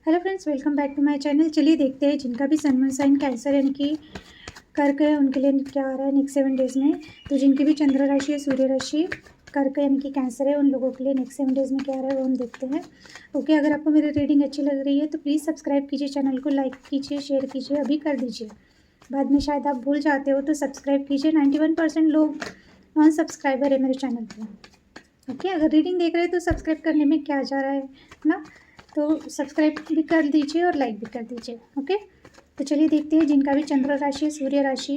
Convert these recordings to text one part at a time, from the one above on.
Hello friends, welcome back to my channel. चलिए देखते हैं जिनका भी सन मून साइन कैंसर यानी कि कर्क है उनके लिए क्या आ रहा है नेक्स्ट 7 डेज़ में। तो जिनकी भी चंद्र राशि है, सूर्य राशि कर्क यानी कि कैंसर है, उन लोगों के लिए नेक्स्ट 7 डेज़ में क्या आ रहा है वो हम देखते हैं। ओके, अगर आपको मेरी रीडिंग अच्छी लग रही है तो प्लीज़ सब्सक्राइब कीजिए, चैनल को लाइक कीजिए, शेयर कीजिए, अभी कर दीजिए। बाद में शायद आप भूल जाते हो तो सब्सक्राइब कीजिए। 91% लोग नॉन सब्सक्राइबर है मेरे चैनल पर। ओके, अगर रीडिंग देख रहे हैं तो सब्सक्राइब करने में क्या जा रहा है ना, तो सब्सक्राइब भी कर दीजिए और लाइक भी कर दीजिए। ओके, तो चलिए देखते हैं जिनका भी चंद्र राशि सूर्य राशि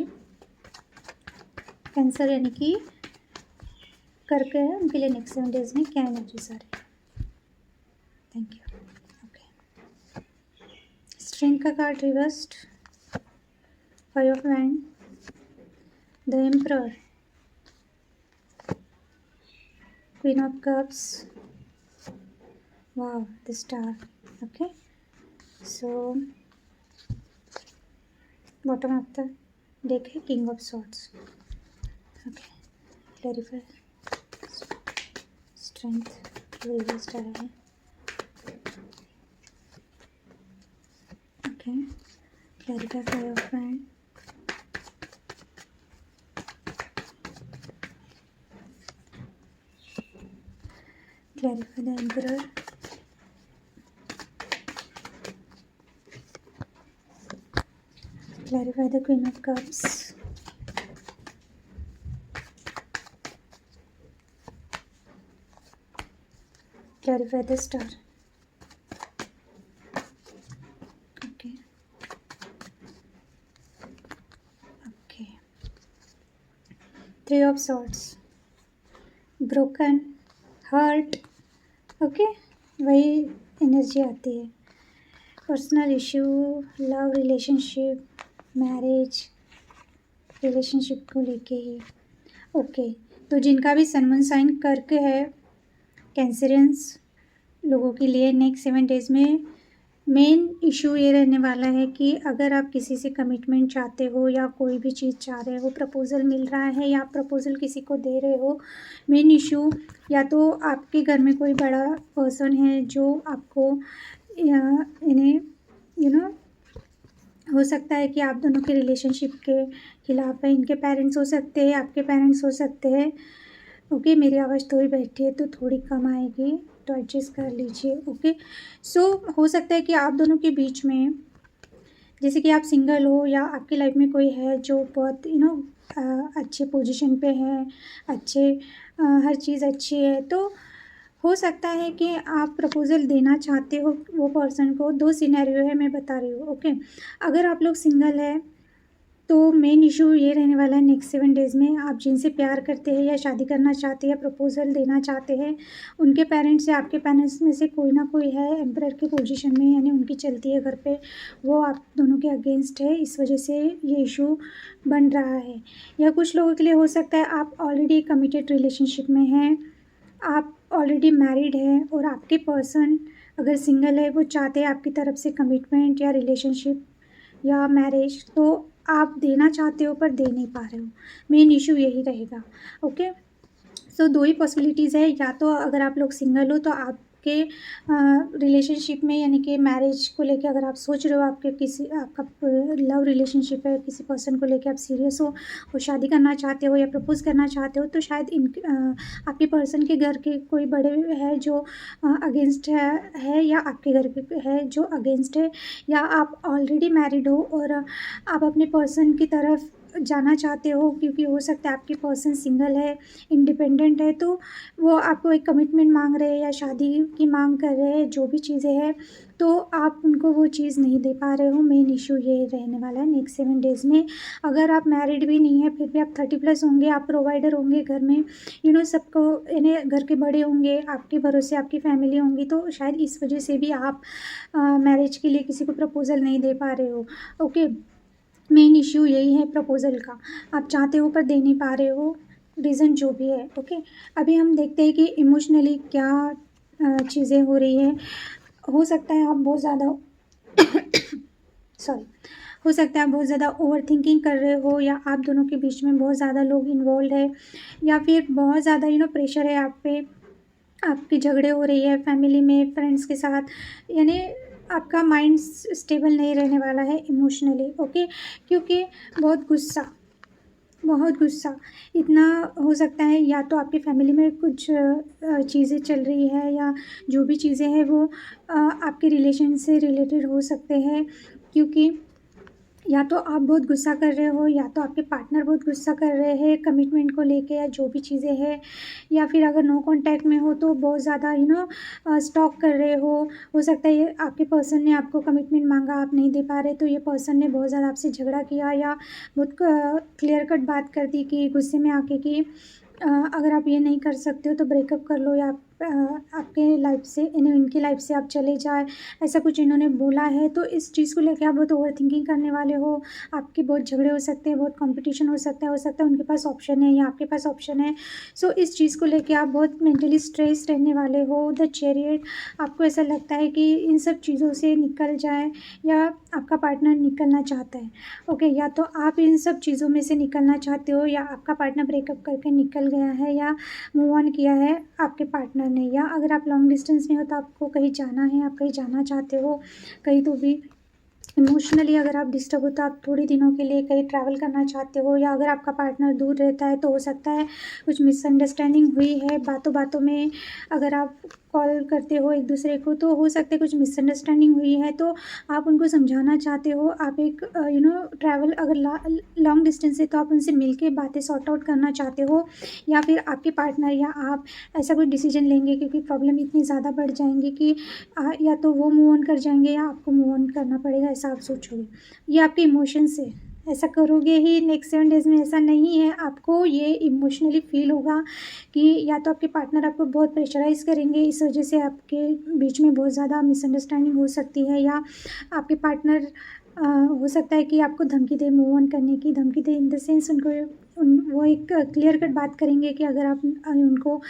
कैंसर यानी कि कर्क है उनके लिए नेक्स्ट 7 डेज़ में क्या एनर्जीज आ रही है। Thank you. ओके, स्ट्रेंथ का card reversed, 5 of wand, the emperor, queen of cups, wow, the star. Okay, so bottom of the deck है king of swords. Okay, clarify, strength reversed आ रहा है। Okay, clarify, 5 of wand, clarify the emperor, clarify the queen of cups, clarify the star. Okay, okay, 3 of swords, broken, hurt. Okay, वही energy आती है। Personal issue, love relationship, marriage relationship को लेके ही। Okay, तो जिनका भी सन मून साइन कर्क है कैंसरियंस लोगों के लिए नेक्स्ट 7 डेज़ में मेन इशू ये रहने वाला है कि अगर आप किसी से कमिटमेंट चाहते हो या कोई भी चीज़ चाह रहे हो, प्रपोज़ल मिल रहा है या आप प्रपोज़ल किसी को दे रहे हो, मेन इशू या तो आपके घर में कोई बड़ा पर्सन है जो आपको इन्हें हो सकता है कि आप दोनों के रिलेशनशिप के खिलाफ है। इनके पेरेंट्स हो सकते हैं, आपके पेरेंट्स हो सकते हैं। ओके, मेरी आवाज़ थोड़ी बैठी है तो थोड़ी कम आएगी, तो एडजस्ट कर लीजिए। ओके, सो हो सकता है कि आप दोनों के बीच में, जैसे कि आप सिंगल हो या आपकी लाइफ में कोई है जो बहुत अच्छे पोजीशन पे है, अच्छे हर चीज़ अच्छी है, तो हो सकता है कि आप प्रपोज़ल देना चाहते हो वो पर्सन को। 2 सिनेरियो है मैं बता रही हूँ। ओके, अगर आप लोग सिंगल है तो मेन इशू ये रहने वाला है नेक्स्ट 7 डेज़ में, आप जिनसे प्यार करते हैं या शादी करना चाहते हैं या प्रपोज़ल देना चाहते हैं, उनके पेरेंट्स या आपके पेरेंट्स में से कोई ना कोई है एम्परर की पोजीशन में, यानी उनकी चलती है घर पे, वो आप दोनों के अगेंस्ट है, इस वजह से ये इशू बन रहा है। या कुछ लोगों के लिए हो सकता है आप ऑलरेडी कमिटेड रिलेशनशिप में हैं, आप ऑलरेडी मैरिड हैं और आपके पर्सन अगर सिंगल है वो चाहते हैं आपकी तरफ से कमिटमेंट या रिलेशनशिप या मैरिज, तो आप देना चाहते हो पर दे नहीं पा रहे हो। मेन इशू यही रहेगा। ओके, सो 2 ही पॉसिबिलिटीज़ है, या तो अगर आप लोग सिंगल हो तो आपके रिलेशनशिप में यानी कि मैरिज को लेके अगर आप सोच रहे हो, आपके किसी आपका लव रिलेशनशिप है, किसी पर्सन को लेके आप सीरियस हो और शादी करना चाहते हो या प्रपोज़ करना चाहते हो, तो शायद आपके पर्सन के घर के कोई बड़े है जो अगेंस्ट है या आपके घर के है जो अगेंस्ट है, या आप ऑलरेडी मैरिड हो और आप अपने पर्सन की तरफ जाना चाहते हो, क्योंकि हो सकता है आपकी पर्सन सिंगल है, इंडिपेंडेंट है, तो वो आपको एक कमिटमेंट मांग रहे हैं या शादी की मांग कर रहे हैं, जो भी चीज़ें हैं, तो आप उनको वो चीज़ नहीं दे पा रहे हो। मेन इशू ये रहने वाला है नेक्स्ट 7 डेज़ में। अगर आप मैरिड भी नहीं है फिर भी आप 30+ होंगे, आप प्रोवाइडर होंगे घर में, सबको इन्हें घर के बड़े होंगे, आपके भरोसे आपकी फैमिली होंगी, तो शायद इस वजह से भी आप मैरिज के लिए किसी को प्रपोज़ल नहीं दे पा रहे हो। ओके, मेन इश्यू यही है प्रपोज़ल का, आप चाहते हो पर दे नहीं पा रहे हो, रीज़न जो भी है। ओके, अभी हम देखते हैं कि इमोशनली क्या चीज़ें हो रही है। हो सकता है आप बहुत ज़्यादा सॉरी हो सकता है आप बहुत ज़्यादा ओवरथिंकिंग कर रहे हो, या आप दोनों के बीच में बहुत ज़्यादा लोग इन्वॉल्व है, या फिर बहुत ज़्यादा प्रेशर है आप पे, आपकी झगड़े हो रही है फैमिली में, फ्रेंड्स के साथ, यानी आपका माइंड स्टेबल नहीं रहने वाला है इमोशनली, ओके। क्योंकि बहुत गुस्सा इतना हो सकता है, या तो आपकी फैमिली में कुछ चीज़ें चल रही है, या जो भी चीज़ें हैं वो आपके रिलेशन से रिलेटेड हो सकते हैं। क्योंकि या तो आप बहुत गुस्सा कर रहे हो, या तो आपके पार्टनर बहुत गुस्सा कर रहे हैं कमिटमेंट को लेके, या जो भी चीज़ें हैं। या फिर अगर नो कांटेक्ट में हो तो बहुत ज़्यादा स्टॉक कर रहे हो सकता है ये आपके पर्सन ने आपको कमिटमेंट मांगा, आप नहीं दे पा रहे, तो ये पर्सन ने बहुत ज़्यादा आपसे झगड़ा किया, या बहुत क्लियर कट बात कर दी कि गुस्से में आके कि अगर आप ये नहीं कर सकते हो तो ब्रेकअप कर लो, या आपके लाइफ से इनकी लाइफ से आप चले जाए, ऐसा कुछ इन्होंने बोला है। तो इस चीज़ को लेके आप बहुत ओवर थिंकिंग करने वाले हो, आपके बहुत झगड़े हो सकते हैं, बहुत कंपटीशन हो सकता है उनके पास ऑप्शन है या आपके पास ऑप्शन है। सो इस चीज़ को लेके आप बहुत मेंटली स्ट्रेस रहने वाले हो। द चैरियट, आपको ऐसा लगता है कि इन सब चीज़ों से निकल जाए, या आपका पार्टनर निकलना चाहता है, ओके। या तो आप इन सब चीज़ों में से निकलना चाहते हो, या आपका पार्टनर ब्रेकअप करके निकल गया है, या मूव ऑन किया है आपके पार्टनर ने। या अगर आप लॉन्ग डिस्टेंस में हो तो आपको कहीं जाना है, आप कहीं जाना चाहते हो कहीं, तो भी इमोशनली अगर आप डिस्टर्ब हो तो आप थोड़े दिनों के लिए कहीं ट्रैवल करना चाहते हो। या अगर आपका पार्टनर दूर रहता है तो हो सकता है कुछ मिसअंडरस्टैंडिंग हुई है बातों बातों में। अगर आप कॉल करते हो एक दूसरे को तो हो सकता है कुछ मिसअंडरस्टैंडिंग हुई है, तो आप उनको समझाना चाहते हो। आप एक ट्रैवल अगर लॉन्ग डिस्टेंस है तो आप उनसे मिल के बातें सॉर्ट आउट करना चाहते हो, या फिर आपके पार्टनर या आप ऐसा कोई डिसीजन लेंगे, क्योंकि प्रॉब्लम इतनी ज़्यादा बढ़ जाएंगी कि या तो वो मूव ऑन कर जाएंगे या आपको मूव ऑन करना पड़ेगा, ऐसा आप सोचोगे। ये आपके इमोशंस है, ऐसा करोगे ही। नेक्स्ट 7 डेज़ में ऐसा नहीं है, आपको ये इमोशनली फील होगा कि या तो आपके पार्टनर आपको बहुत प्रेशराइज़ करेंगे, इस वजह से आपके बीच में बहुत ज़्यादा मिसअंडरस्टैंडिंग हो सकती है, या आपके पार्टनर हो सकता है कि आपको धमकी दे, मूव ऑन करने की धमकी दे, इन द सेंस वो एक क्लियर कट बात करेंगे कि अगर आप उनको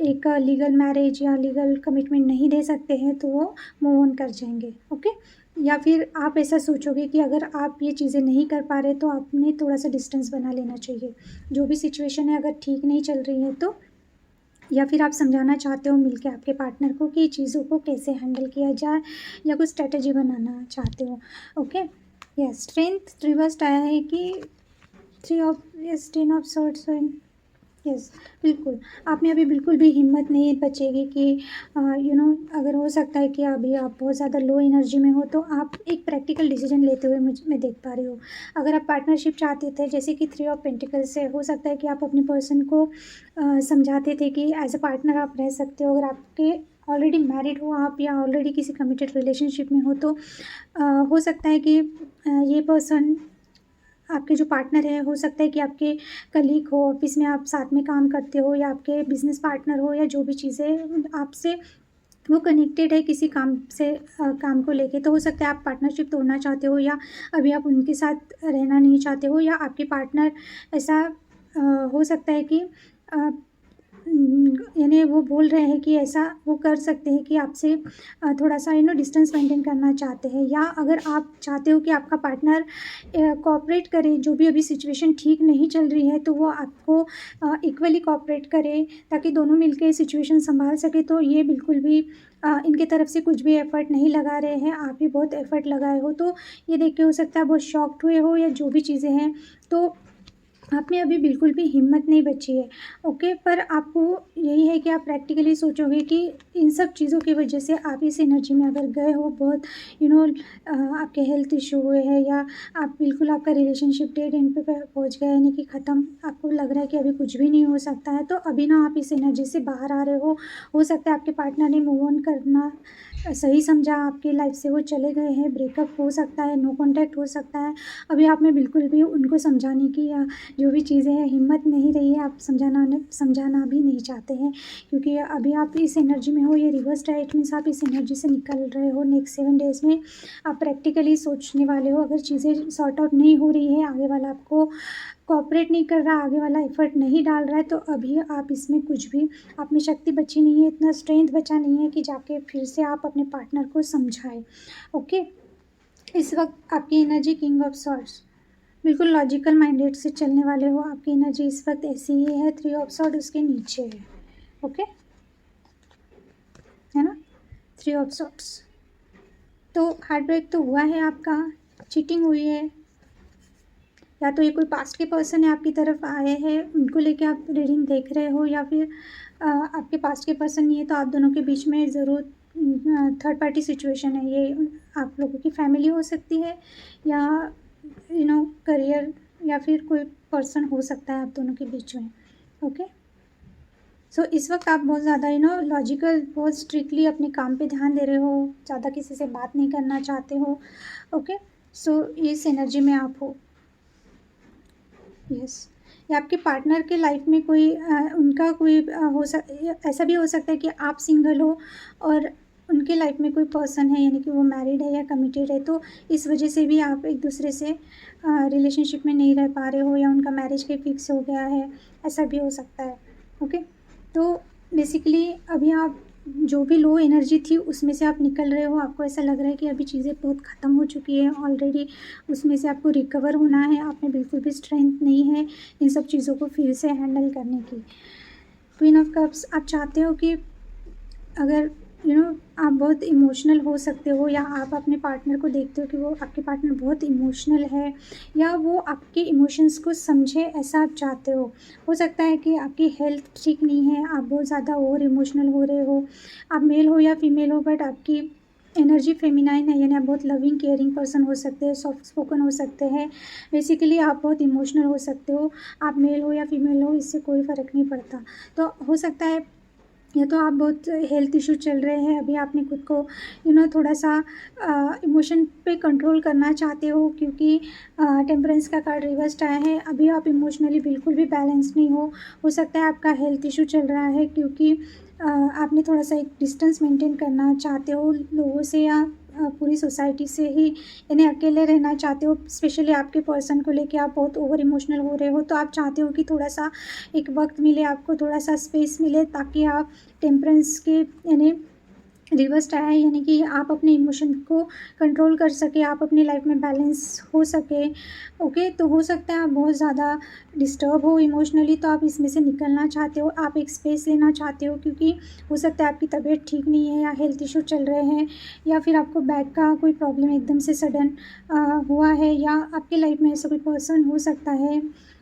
एक लीगल मैरिज या लीगल कमिटमेंट नहीं दे सकते हैं तो वो मूव ऑन कर जाएंगे, ओके। या फिर आप ऐसा सोचोगे कि अगर आप ये चीज़ें नहीं कर पा रहे तो आपने थोड़ा सा डिस्टेंस बना लेना चाहिए। जो भी सिचुएशन है अगर ठीक नहीं चल रही है तो, या फिर आप समझाना चाहते हो मिलके आपके पार्टनर को कि चीज़ों को कैसे हैंडल किया जाए, या कुछ स्ट्रेटजी बनाना चाहते हो, ओके। यस, स्ट्रेंथ रिवर्स्ड आया है कि 10 ऑफ सॉर्ट्स। यस, बिल्कुल। आप में अभी बिल्कुल भी हिम्मत नहीं बचेगी कि अगर हो सकता है कि अभी आप बहुत ज़्यादा लो एनर्जी में हो तो आप एक प्रैक्टिकल डिसीजन लेते हुए मैं देख पा रही हूँ। अगर आप पार्टनरशिप चाहते थे, जैसे कि 3 ऑफ पेंटिकल्स से, हो सकता है कि आप अपने पर्सन को समझाते थे कि एज अ पार्टनर आप रह सकते हो। अगर आपके ऑलरेडी मैरिड हो आप, या ऑलरेडी किसी कमिटेड रिलेशनशिप में हो तो हो सकता है कि ये पर्सन, आपके जो पार्टनर है, हो सकता है कि आपके कलीग हो, ऑफिस में आप साथ में काम करते हो, या आपके बिजनेस पार्टनर हो, या जो भी चीज़ें आपसे वो कनेक्टेड है किसी काम से, काम को लेके। तो हो सकता है आप पार्टनरशिप तोड़ना चाहते हो, या अभी आप उनके साथ रहना नहीं चाहते हो, या आपके पार्टनर ऐसा हो सकता है कि यानी वो बोल रहे हैं कि ऐसा वो कर सकते हैं कि आपसे थोड़ा सा डिस्टेंस मेंटेन करना चाहते हैं। या अगर आप चाहते हो कि आपका पार्टनर कोऑपरेट करे, जो भी अभी सिचुएशन ठीक नहीं चल रही है तो वो आपको इक्वली कोऑपरेट करे, ताकि दोनों मिलके सिचुएशन संभाल सके, तो ये बिल्कुल भी इनके तरफ से कुछ भी एफ़र्ट नहीं लगा रहे हैं, आप ही बहुत एफ़र्ट लगाए हो। तो ये देख के हो सकता है बहुत शॉक्ड हुए हो, या जो भी चीज़ें हैं, तो आप में अभी बिल्कुल भी हिम्मत नहीं बची है, ओके। पर आपको यही है कि आप प्रैक्टिकली सोचोगे कि इन सब चीज़ों की वजह से आप इस एनर्जी में अगर गए हो, बहुत आपके हेल्थ इशू हुए हैं, या आप बिल्कुल आपका रिलेशनशिप डेड एंड पे पहुंच गया, यानी कि ख़त्म, आपको लग रहा है कि अभी कुछ भी नहीं हो सकता है, तो अभी ना आप इस एनर्जी से बाहर आ रहे हो सकता है आपके पार्टनर ने मूव ऑन करना सही समझा, आपकी लाइफ से वो चले गए हैं, ब्रेकअप हो सकता है, नो कॉन्टैक्ट हो सकता है। अभी आप में बिल्कुल भी उनको समझाने की या जो भी चीज़ें हैं हिम्मत नहीं रही है, आप समझाना भी नहीं चाहते हैं, क्योंकि अभी आप इस एनर्जी में हो। ये रिवर्स डाइट मीन्स आप इस एनर्जी से निकल रहे हो। नेक्स्ट 7 डेज़ में आप प्रैक्टिकली सोचने वाले हो, अगर चीज़ें सॉर्ट आउट नहीं हो रही है, आगे वाला आपको कोऑपरेट नहीं कर रहा, आगे वाला एफर्ट नहीं डाल रहा है, तो अभी आप इसमें कुछ भी, आप में शक्ति बची नहीं है, इतना स्ट्रेंथ बचा नहीं है कि जाके फिर से आप अपने पार्टनर को समझाएं, ओके। इस वक्त आपकी एनर्जी किंग ऑफ सॉर्ड्स, बिल्कुल लॉजिकल माइंडेड से चलने वाले हो। आपकी एनर्जी इस वक्त ऐसी ही है। 3 ऑफ सॉर्ड उसके नीचे है, ओके, है ना, 3 ऑफ सॉर्ड्स। तो हार्ट ब्रेक तो हुआ है आपका, चीटिंग हुई है, या तो ये कोई पास्ट के पर्सन है आपकी तरफ आए हैं, उनको लेके आप रीडिंग देख रहे हो, या फिर आपके पास्ट के पर्सन नहीं है तो आप दोनों के बीच में ज़रूर थर्ड पार्टी सिचुएशन है। ये आप लोगों की फैमिली हो सकती है, या करियर, या फिर कोई पर्सन हो सकता है आप दोनों के बीच में। ओके, सो इस वक्त आप बहुत ज़्यादा लॉजिकल, बहुत स्ट्रिक्टली अपने काम पे ध्यान दे रहे हो, ज़्यादा किसी से बात नहीं करना चाहते हो। ओके, सो इस एनर्जी में आप हो। यस, या आपके पार्टनर के लाइफ में कोई उनका कोई ऐसा भी हो सकता है कि आप सिंगल हो और उनके लाइफ में कोई पर्सन है, यानी कि वो मैरिड है या कमिटेड है, तो इस वजह से भी आप एक दूसरे से रिलेशनशिप में नहीं रह पा रहे हो, या उनका मैरिज के फिक्स हो गया है, ऐसा भी हो सकता है। ओके, तो बेसिकली अभी आप जो भी लो एनर्जी थी उसमें से आप निकल रहे हो, आपको ऐसा लग रहा है कि अभी चीज़ें बहुत ख़त्म हो चुकी है ऑलरेडी, उसमें से आपको रिकवर होना है, आप में बिल्कुल भी स्ट्रेंथ नहीं है इन सब चीज़ों को फिर से हैंडल करने की। क्वीन ऑफ कप्स, आप चाहते हो कि अगर आप बहुत इमोशनल हो सकते हो, या आप अपने पार्टनर को देखते हो कि वो आपके पार्टनर बहुत इमोशनल है, या वो आपके इमोशंस को समझे, ऐसा आप चाहते हो सकता है कि आपकी हेल्थ ठीक नहीं है, आप बहुत ज़्यादा ओवर इमोशनल हो रहे हो, आप मेल हो या फीमेल हो, बट आपकी एनर्जी फेमिनाइन है, यानी आप बहुत लविंग केयरिंग पर्सन हो सकते हैं, सॉफ्ट स्पोकन हो सकते हैं, बेसिकली आप बहुत इमोशनल हो सकते हो, आप मेल हो या फीमेल हो, इससे कोई फ़र्क नहीं पड़ता। तो हो सकता है या तो आप बहुत हेल्थ इशू चल रहे हैं, अभी आपने खुद को थोड़ा सा इमोशन पे कंट्रोल करना चाहते हो, क्योंकि टेम्परेंस का कार्ड रिवर्स्ड आया है, अभी आप इमोशनली बिल्कुल भी बैलेंस नहीं हो सकता है आपका हेल्थ इशू चल रहा है, क्योंकि आपने थोड़ा सा एक डिस्टेंस मेंटेन करना चाहते हो लोगों से, या पूरी सोसाइटी से ही, यानी अकेले रहना चाहते हो, स्पेशली आपके पर्सन को लेके आप बहुत ओवर इमोशनल हो रहे हो, तो आप चाहते हो कि थोड़ा सा एक वक्त मिले आपको, थोड़ा सा स्पेस मिले, ताकि आप टेम्परेंस के यानी रिवर्स आया है, यानी कि आप अपने इमोशन को कंट्रोल कर सके, आप अपनी लाइफ में बैलेंस हो सके। ओके, तो हो सकता है आप बहुत ज़्यादा डिस्टर्ब हो इमोशनली, तो आप इसमें से निकलना चाहते हो, आप एक स्पेस लेना चाहते हो, क्योंकि हो सकता है आपकी तबीयत ठीक नहीं है, या हेल्थ इशू चल रहे हैं, या फिर आपको बैक का कोई प्रॉब्लम एकदम से सडन हुआ है, या आपकी लाइफ में ऐसा कोई पर्सन हो सकता है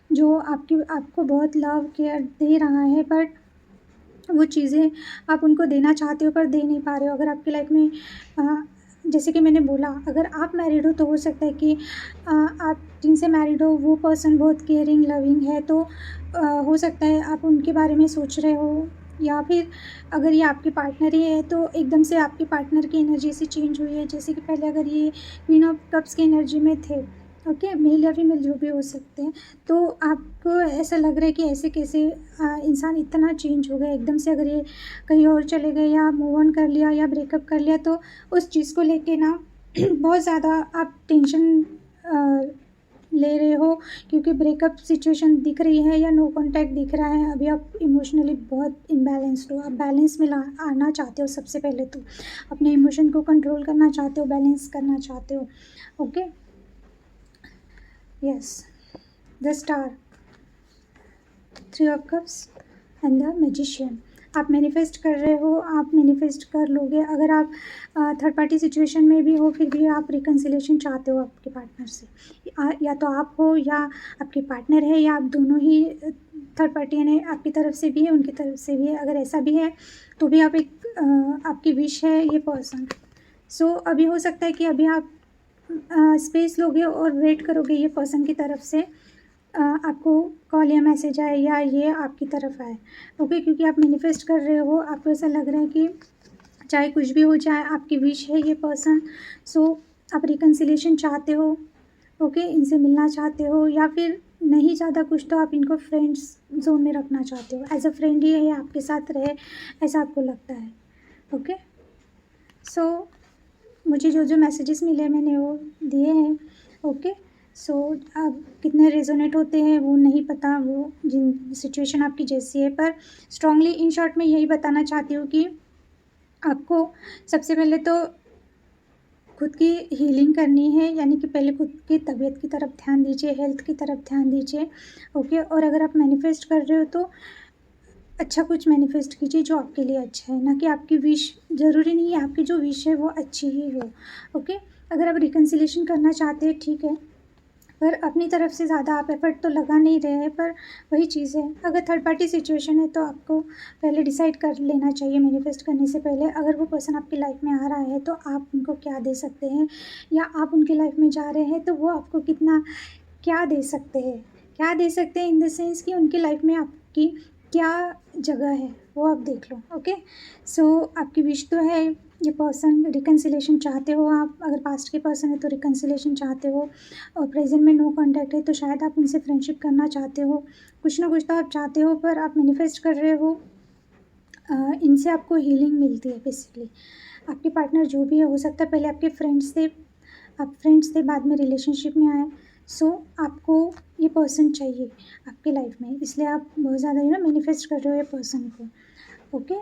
जो आपको बहुत लव केयर दे रहा है, बट वो चीज़ें आप उनको देना चाहते हो पर दे नहीं पा रहे हो। अगर आपकी लाइफ में जैसे कि मैंने बोला, अगर आप मैरिड हो तो हो सकता है कि आप जिनसे मैरिड हो वो पर्सन बहुत केयरिंग लविंग है, तो हो सकता है आप उनके बारे में सोच रहे हो, या फिर अगर ये आपके पार्टनर ही है तो एकदम से आपके पार्टनर की एनर्जी ऐसी चेंज हुई है, जैसे कि पहले अगर ये क्वीन ऑफ कप्स की एनर्जी में थे, ओके, मेल या फीमेल जो भी हो सकते हैं, तो आपको ऐसा लग रहा है कि ऐसे कैसे इंसान इतना चेंज हो गया एकदम से, अगर ये कहीं और चले गए या मूव ऑन कर लिया या ब्रेकअप कर लिया, तो उस चीज़ को लेके ना बहुत ज़्यादा आप टेंशन ले रहे हो, क्योंकि ब्रेकअप सिचुएशन दिख रही है या नो कांटेक्ट दिख रहा है, अभी आप इमोशनली बहुत इम्बैलेंस्ड हो, आप बैलेंस में आना चाहते हो, सबसे पहले तो अपने इमोशन को कंट्रोल करना चाहते हो, बैलेंस करना चाहते हो। Okay, yes, the star, 3 of cups and the magician, आप मैनिफेस्ट कर रहे हो, आप मैनिफेस्ट कर लोगे। अगर आप थर्ड पार्टी सिचुएशन में भी हो फिर भी आप रिकन्सिलेशन चाहते हो आपके पार्टनर से, या तो आप हो या आपके पार्टनर है, या आप दोनों ही थर्ड पार्टी, यानी आपकी तरफ से भी है उनकी तरफ से भी है, अगर ऐसा भी है तो भी आप आपकी विश है ये पर्सन। सो अभी हो सकता है कि अभी आप स्पेस लोगे और वेट करोगे ये पर्सन की तरफ से आपको कॉल या मैसेज आए, या ये आपकी तरफ आए। ओके, क्योंकि आप मैनिफेस्ट कर रहे हो, आपको ऐसा लग रहा है कि चाहे कुछ भी हो जाए आपकी विश है ये पर्सन। सो आप रिकन्सिलेशन चाहते हो, ओके, इनसे मिलना चाहते हो, या फिर नहीं ज़्यादा कुछ तो आप इनको फ्रेंड्स जोन में रखना चाहते हो, एज अ फ्रेंड ही है, आपके साथ रहे, ऐसा आपको लगता है। ओके, सो मुझे जो जो मैसेजेस मिले मैंने वो दिए हैं। ओके, सो अब कितने रेजोनेट होते हैं वो नहीं पता, वो जिन सिचुएशन आपकी जैसी है, पर स्ट्रांगली इन शॉर्ट में यही बताना चाहती हूँ कि आपको सबसे पहले तो खुद की हीलिंग करनी है, यानी कि पहले खुद की तबीयत की तरफ ध्यान दीजिए, हेल्थ की तरफ ध्यान दीजिए। ओके, और अगर आप मैनिफेस्ट कर रहे हो तो अच्छा कुछ मैनिफेस्ट कीजिए जो आपके लिए अच्छा है, ना कि आपकी विश ज़रूरी नहीं है आपकी जो विश है वो अच्छी ही हो। ओके, अगर आप रिकन्सिलिएशन करना चाहते हैं ठीक है, पर अपनी तरफ से ज़्यादा आप एफ़र्ट तो लगा नहीं रहे हैं। पर वही चीज़ है, अगर थर्ड पार्टी सिचुएशन है तो आपको पहले डिसाइड कर लेना चाहिए मैनिफेस्ट करने से पहले, अगर वो पर्सन आपकी लाइफ में आ रहा है तो आप उनको क्या दे सकते हैं, या आप उनकी लाइफ में जा रहे हैं तो वो आपको कितना क्या दे सकते हैं। क्या दे सकते हैं इन द सेंस कि उनकी लाइफ में आपकी क्या जगह है वो आप देख लो। ओके, सो आपकी विश तो है ये पर्सन रिकन्सिलेशन चाहते हो आप, अगर पास्ट के पर्सन है तो रिकन्सिलेशन चाहते हो, और प्रेजेंट में नो कांटेक्ट है तो शायद आप उनसे फ्रेंडशिप करना चाहते हो, कुछ ना कुछ तो आप चाहते हो, पर आप मैनिफेस्ट कर रहे हो। इनसे आपको हीलिंग मिलती है बेसिकली। आपके पार्टनर जो भी है, हो सकता है पहले आपके फ्रेंड्स थे, आप फ्रेंड्स थे बाद में रिलेशनशिप में आए। सो आपको ये पर्सन चाहिए आपकी लाइफ में, इसलिए आप बहुत ज़्यादा मैनिफेस्ट कर रहे हो ये पर्सन को। ओके,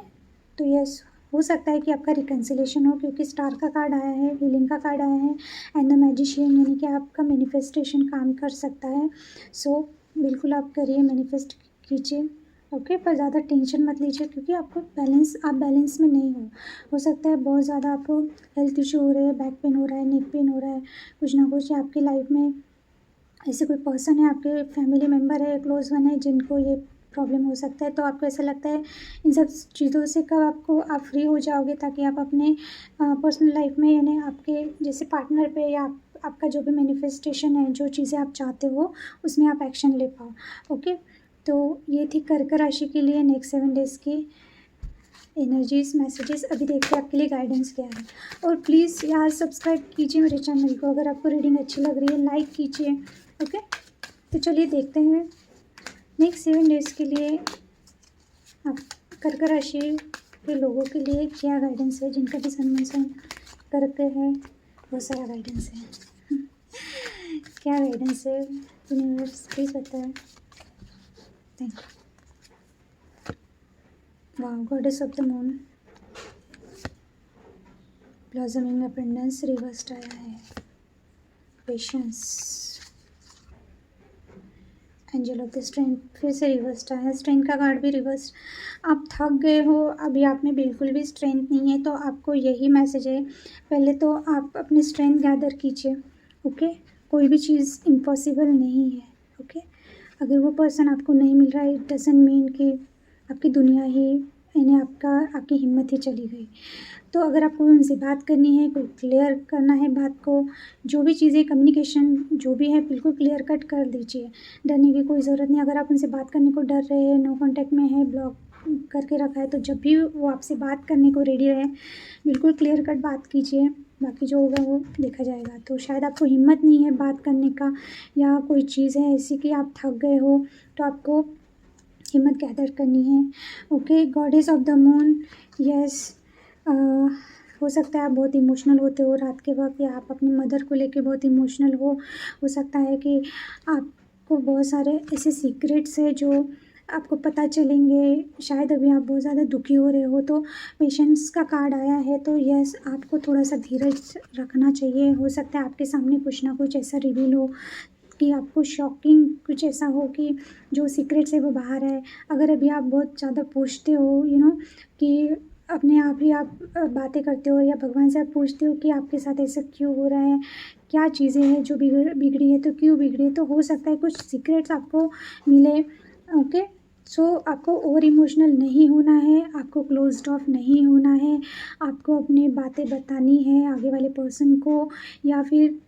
तो यस, हो सकता है कि आपका रिकन्सिलेशन हो, क्योंकि स्टार का कार्ड आया है, हीलिंग का कार्ड आया है, एंड द मैजिशियन, यानी कि आपका मैनिफेस्टेशन काम कर सकता है। सो बिल्कुल आप करिए, मैनिफेस्ट कीजिए। ओके, पर ज़्यादा टेंशन मत लीजिए, क्योंकि आप बैलेंस में नहीं हो सकता है बहुत ज़्यादा आपको हेल्थ इशू हो रहे हैं, बैक पेन हो रहा है, नेक पेन हो रहा है, कुछ ना कुछ आपकी लाइफ में ऐसे कोई पर्सन है, आपके फैमिली मेम्बर है, क्लोज वन है, जिनको ये प्रॉब्लम हो सकता है। तो आपको ऐसा लगता है इन सब चीज़ों से कब आप फ्री हो जाओगे, ताकि आप अपने पर्सनल लाइफ में, यानी आपके जैसे पार्टनर पे, या आपका जो भी मैनिफेस्टेशन है, जो चीज़ें आप चाहते हो उसमें आप एक्शन ले पाओ। ओके, तो ये थी कर्क राशि के लिए नेक्स्ट 7 डेज़ की एनर्जीज मैसेजेस। अभी देखते हैं आपके लिए गाइडेंस क्या है। और प्लीज़ यार सब्सक्राइब कीजिए मेरे चैनल को, अगर आपको रीडिंग अच्छी लग रही है लाइक कीजिए। ओके, तो चलिए देखते हैं नेक्स्ट 7 डेज़ के लिए आप कर्क राशि के लोगों के लिए क्या गाइडेंस है। जिनका भी सन कर्क है, बहुत सारा गाइडेंस है। क्या गाइडेंस है यूनिवर्स, प्लीज़ बताएं। Thank you. वाह, goddess of the moon, blossoming abundance reversed आया है, patience, angel of the strength फिर से रिवर्स्ड आया है, स्ट्रेंथ का कार्ड भी रिवर्स। आप थक गए हो, अभी आप में बिल्कुल भी स्ट्रेंथ नहीं है, तो आपको यही मैसेज है, पहले तो आप अपनी स्ट्रेंथ गैदर कीजिए। ओके, कोई भी चीज़ इम्पॉसिबल नहीं है। ओके, अगर वो पर्सन आपको नहीं मिल रहा है, इट डजंट मीन कि आपकी दुनिया ही, यानी आपकी हिम्मत ही चली गई। तो अगर आपको उनसे बात करनी है, कोई क्लियर करना है बात को, जो भी चीज़ें कम्युनिकेशन जो भी है बिल्कुल क्लियर कट कर दीजिए, डरने की कोई ज़रूरत नहीं। अगर आप उनसे बात करने को डर रहे हैं, नो कांटेक्ट में है, ब्लॉक करके रखा है, तो जब भी वो आपसे बात करने को रेडी रहे, बिल्कुल क्लियर कट बात कीजिए, बाकी जो होगा वो देखा जाएगा। तो शायद आपको हिम्मत नहीं है बात करने का, या कोई चीज़ है ऐसी कि आप थक गए हो, तो आपको हिम्मत गैदर करनी है। Okay, goddess of the moon, yes, हो सकता है आप बहुत इमोशनल होते हो रात के वक्त, या आप अपनी मदर को लेके बहुत इमोशनल हो सकता है कि आपको बहुत सारे ऐसे सीक्रेट्स है जो आपको पता चलेंगे, शायद अभी आप बहुत ज़्यादा दुखी हो रहे हो, तो पेशेंस का कार्ड आया है। तो यस, आपको थोड़ा सा धीरज रखना चाहिए। हो सकता है आपके सामने कुछ ना कुछ ऐसा रिवील हो कि आपको शॉकिंग कुछ ऐसा हो कि जो सीक्रेट्स है वो बाहर आए। अगर अभी आप बहुत ज़्यादा पूछते हो कि अपने आप ही आप बातें करते हो, या भगवान से आप पूछते हो कि आपके साथ ऐसा क्यों हो रहा है, क्या चीज़ें हैं जो बिगड़ी है, तो क्यों बिगड़ी है, तो हो सकता है कुछ सीक्रेट्स आपको मिले। ओके, सो आपको ओवर इमोशनल नहीं होना है, आपको क्लोज्ड ऑफ नहीं होना है, आपको अपनी बातें बतानी है आगे वाले पर्सन को, या फिर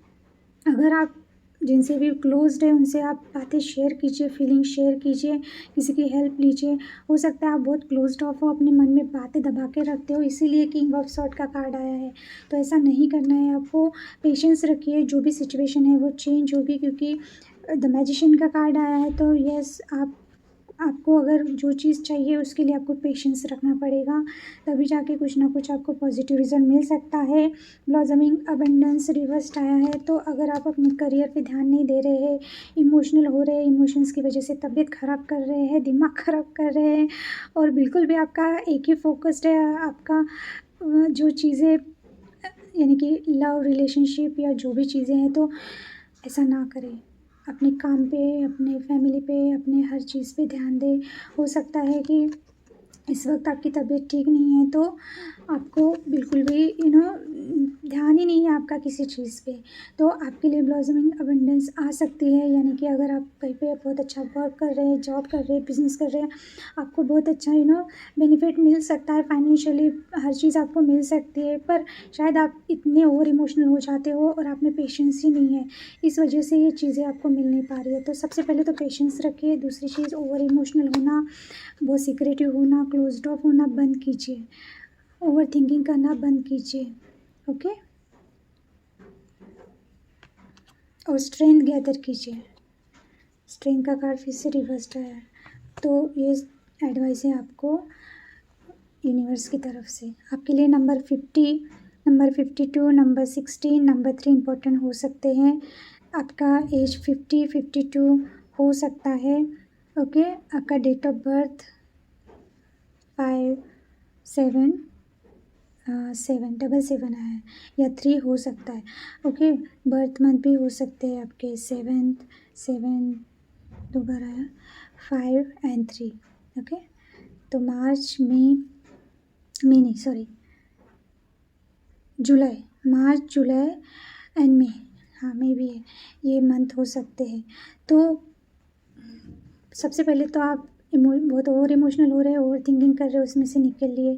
अगर आप जिनसे भी क्लोज्ड है उनसे आप बातें शेयर कीजिए, फीलिंग शेयर कीजिए, किसी की हेल्प लीजिए। हो सकता है आप बहुत क्लोज्ड ऑफ हो, अपने मन में बातें दबा के रखते हो, इसीलिए किंग ऑफ सॉर्ड का कार्ड आया है। तो ऐसा नहीं करना है आपको, पेशेंस रखिए, जो भी सिचुएशन है वो चेंज होगी, क्योंकि द मैजिशियन का कार्ड आया है। तो यस, आपको अगर जो चीज़ चाहिए उसके लिए आपको पेशेंस रखना पड़ेगा, तभी जाके कुछ ना कुछ आपको पॉजिटिव रिजल्ट मिल सकता है। ब्लॉसमिंग अबंडेंस रिवर्स्ड आया है, तो अगर आप अपने करियर पे ध्यान नहीं दे रहे हैं, इमोशनल हो रहे हैं, इमोशंस की वजह से तबीयत ख़राब कर रहे हैं, दिमाग ख़राब कर रहे हैं, और बिल्कुल भी आपका एक ही फोकस्ड है, आपका जो चीज़ें यानी कि लव रिलेशनशिप या जो भी चीज़ें हैं, तो ऐसा ना करें। अपने काम पे, अपने फैमिली पे, अपने हर चीज़ पे ध्यान दें। हो सकता है कि इस वक्त आपकी तबीयत ठीक नहीं है तो आपको बिल्कुल भी ध्यान ही नहीं है आपका किसी चीज़ पे, तो आपके लिए ब्लॉसमिंग अबंडेंस आ सकती है। यानी कि अगर आप कहीं पे बहुत अच्छा वर्क कर रहे हैं, जॉब कर रहे हैं, बिजनेस कर रहे हैं, आपको बहुत अच्छा बेनिफिट मिल सकता है, फाइनेंशियली हर चीज़ आपको मिल सकती है, पर शायद आप इतने ओवर इमोशनल हो जाते हो और आप में पेशेंस ही नहीं है, इस वजह से ये चीज़ें आपको मिल नहीं पा रही है। तो सबसे पहले तो पेशेंस रखिए। दूसरी चीज़, ओवर इमोशनल होना, बहुत सिक्रेटिव होना, क्लोज्ड ऑफ होना बंद कीजिए। ओवर थिंकिंग करना बंद कीजिए। ओके, और स्ट्रेंथ गैदर कीजिए। स्ट्रेंथ का कार्ड फिर से रिवर्स्ड आया है, तो ये एडवाइस है आपको यूनिवर्स की तरफ से। आपके लिए number 50, number 52, number 16, number 3 important हो सकते हैं। आपका एज 50, 52 हो सकता है। ओके, आपका डेट ऑफ बर्थ 5, 7 आया है, या 3 हो सकता है। ओके, बर्थ मंथ भी हो सकते हैं आपके 7 दोबारा आया, 5 और 3। ओके, तो मार्च में नहीं, सॉरी, मार्च, जुलाई एंड मई, हाँ मई भी है, ये मंथ हो सकते हैं। तो सबसे पहले तो आप बहुत ओवर इमोशनल हो रहे हैं, ओवर थिंकिंग कर रहे हो, उसमें से निकलिए,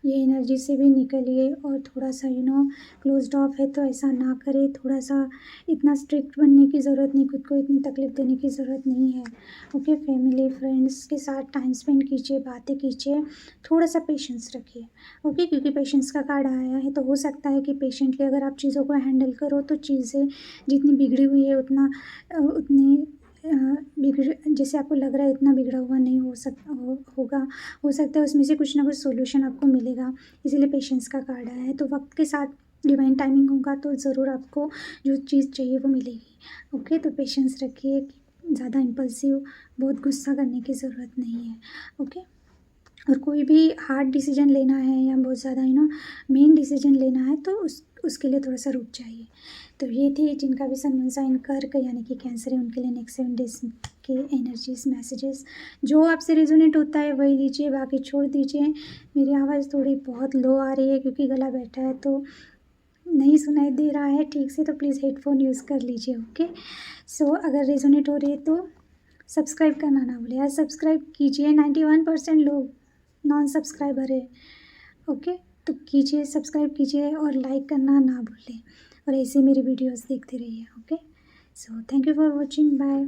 ये एनर्जी से भी निकलिए, और थोड़ा सा क्लोज्ड ऑफ है तो ऐसा ना करें। थोड़ा सा इतना स्ट्रिक्ट बनने की ज़रूरत नहीं, खुद को इतनी तकलीफ़ देने की ज़रूरत नहीं है। ओके, फैमिली फ्रेंड्स के साथ टाइम स्पेंड कीजिए, बातें कीजिए, थोड़ा सा पेशेंस रखिए। ओके, क्योंकि पेशेंस का कार्ड आया है, तो हो सकता है कि पेशेंटली अगर आप चीज़ों को हैंडल करो तो चीज़ें जितनी बिगड़ी हुई है उतनी बिगड़, जैसे आपको लग रहा है इतना बिगड़ा हुआ नहीं होगा, हो सकता है उसमें से कुछ ना कुछ सॉल्यूशन आपको मिलेगा। इसीलिए पेशेंस का कार्ड आया है। तो वक्त के साथ डिवाइन टाइमिंग होगा तो ज़रूर आपको जो चीज़ चाहिए वो मिलेगी। ओके, तो पेशेंस रखिए, ज़्यादा इम्पल्सिव, बहुत गुस्सा करने की ज़रूरत नहीं है। ओके, और कोई भी हार्ड डिसीजन लेना है या बहुत ज़्यादा मेन डिसीजन लेना है तो उसके लिए थोड़ा सा रुक जाइए। तो ये थी जिनका भी सन मून साइन कर्क यानी कि कैंसर है, उनके लिए नेक्स्ट 7 डेज के एनर्जीज मैसेजेस जो आपसे रेजोनेट होता है वही लीजिए, बाकी छोड़ दीजिए। मेरी आवाज़ थोड़ी बहुत लो आ रही है क्योंकि गला बैठा है तो नहीं सुनाई दे रहा है ठीक से, तो प्लीज़ हेडफोन यूज़ कर लीजिए। ओके, सो अगर रेजोनेट हो रही है तो सब्सक्राइब करना ना भूलिए, यार सब्सक्राइब कीजिए। 91% लोग नॉन सब्सक्राइबर है। ओके, तो कीजिए, सब्सक्राइब कीजिए और लाइक करना ना भूलें, और ऐसे मेरी वीडियोस देखते रहिए। Okay, so thank you for watching, bye.